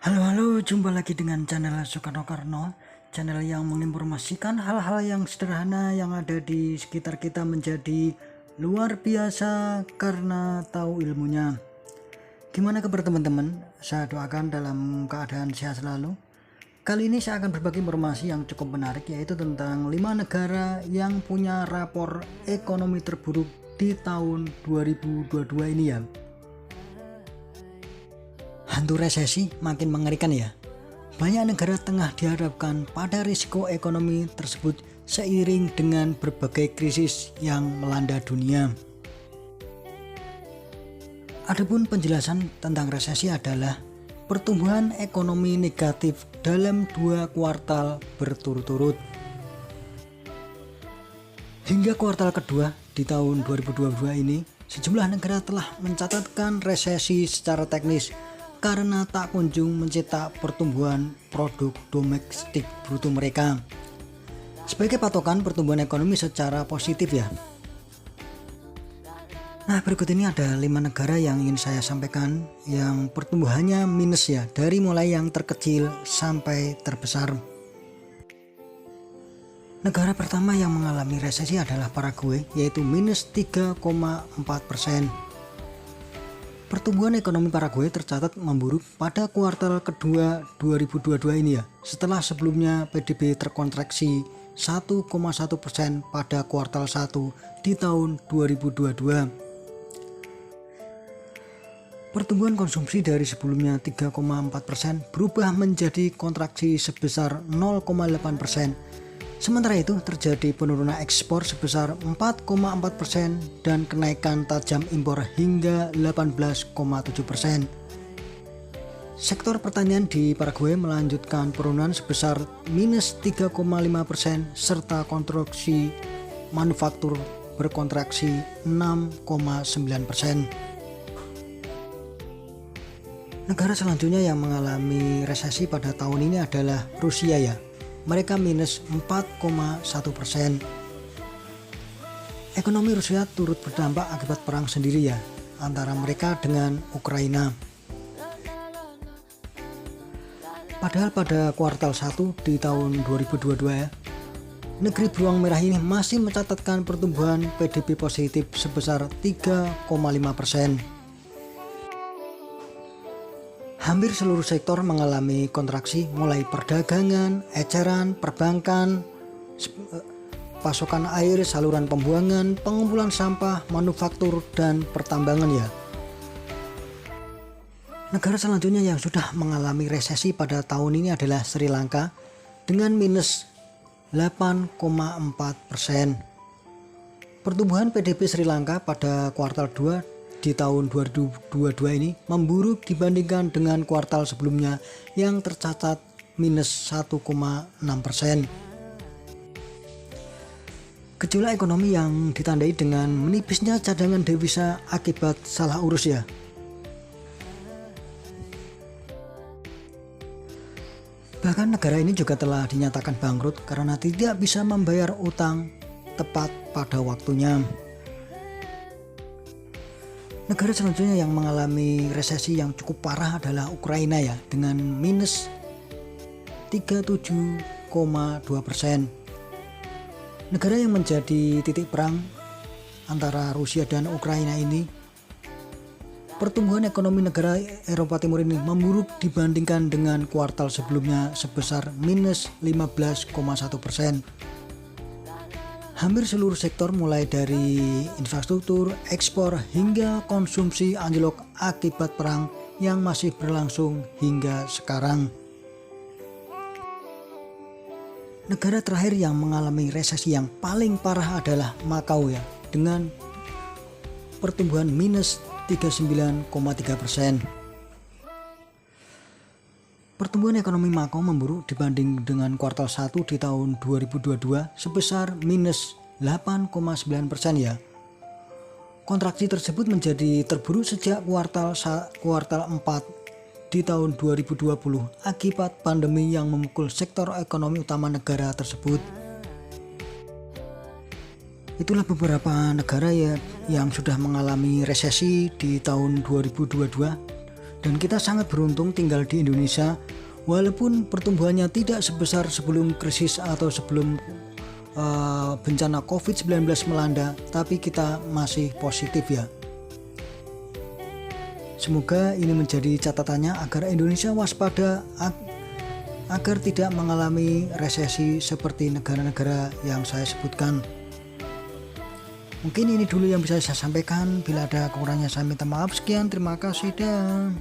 Halo, jumpa lagi dengan channel Soekarno Karno, channel yang menginformasikan hal-hal yang sederhana yang ada di sekitar kita menjadi luar biasa karena tahu ilmunya. Gimana kabar teman-teman? Saya doakan dalam keadaan sehat selalu. Kali ini saya akan berbagi informasi yang cukup menarik, yaitu tentang 5 negara yang punya rapor ekonomi terburuk di tahun 2022 ini ya. Hantu resesi makin mengerikan ya. Banyak negara tengah dihadapkan pada risiko ekonomi tersebut seiring dengan berbagai krisis yang melanda dunia. Adapun penjelasan tentang resesi adalah pertumbuhan ekonomi negatif dalam 2 kuartal berturut-turut. Hingga kuartal kedua di tahun 2022 ini, sejumlah negara telah mencatatkan resesi secara teknis karena tak kunjung mencetak pertumbuhan produk domestik bruto mereka sebagai patokan pertumbuhan ekonomi secara positif ya. Nah, berikut ini ada 5 negara yang ingin saya sampaikan yang pertumbuhannya minus ya, dari mulai yang terkecil sampai terbesar. Negara pertama yang mengalami resesi adalah Paraguay, yaitu minus 3,4%. Pertumbuhan ekonomi Paraguay tercatat memburuk pada kuartal kedua 2022 ini ya, setelah sebelumnya PDB terkontraksi 1,1% pada kuartal 1 di tahun 2022. Pertumbuhan konsumsi dari sebelumnya 3,4% berubah menjadi kontraksi sebesar 0,8%. Sementara itu terjadi penurunan ekspor sebesar 4,4% dan kenaikan tajam impor hingga 18,7%. Sektor pertanian di Paraguay melanjutkan penurunan sebesar minus 3,5% serta konstruksi manufaktur berkontraksi 6,9%. Negara selanjutnya yang mengalami resesi pada tahun ini adalah Rusia ya. Mereka minus 4,1%. Ekonomi Rusia turut berdampak akibat perang sendiri ya, antara mereka dengan Ukraina. Padahal pada kuartal 1 di tahun 2022 ya, negeri beruang merah ini masih mencatatkan pertumbuhan PDB positif sebesar 3,5%. Hampir seluruh sektor mengalami kontraksi, mulai perdagangan, eceran, perbankan, pasokan air, saluran pembuangan, pengumpulan sampah, manufaktur, dan pertambangan ya. Negara selanjutnya yang sudah mengalami resesi pada tahun ini adalah Sri Lanka dengan minus 8,4%. Pertumbuhan PDB Sri Lanka pada kuartal 2 di tahun 2022 ini memburuk dibandingkan dengan kuartal sebelumnya yang tercatat minus 1,6%. Gejolak ekonomi yang ditandai dengan menipisnya cadangan devisa akibat salah urus ya. Bahkan negara ini juga telah dinyatakan bangkrut karena tidak bisa membayar utang tepat pada waktunya. Negara selanjutnya yang mengalami resesi yang cukup parah adalah Ukraina ya, dengan minus 37,2%. Negara yang menjadi titik perang antara Rusia dan Ukraina ini, pertumbuhan ekonomi negara Eropa Timur ini memburuk dibandingkan dengan kuartal sebelumnya sebesar minus 15,1%. Hampir seluruh sektor mulai dari infrastruktur, ekspor hingga konsumsi anjlok akibat perang yang masih berlangsung hingga sekarang. Negara terakhir yang mengalami resesi yang paling parah adalah Makau ya, dengan pertumbuhan minus 39,3%. Pertumbuhan ekonomi Makau memburuk dibanding dengan kuartal 1 di tahun 2022 sebesar minus 8,9% ya. Kontraksi tersebut menjadi terburuk sejak kuartal 4 di tahun 2020 akibat pandemi yang memukul sektor ekonomi utama negara tersebut. Itulah beberapa negara ya yang sudah mengalami resesi di tahun 2022 Dan kita sangat beruntung tinggal di Indonesia, walaupun pertumbuhannya tidak sebesar sebelum krisis atau sebelum bencana COVID-19 melanda, tapi kita masih positif ya. Semoga ini menjadi catatannya agar Indonesia waspada agar tidak mengalami resesi seperti negara-negara yang saya sebutkan. Mungkin ini dulu yang bisa saya sampaikan. Bila ada kurangnya saya minta maaf. Sekian, terima kasih dan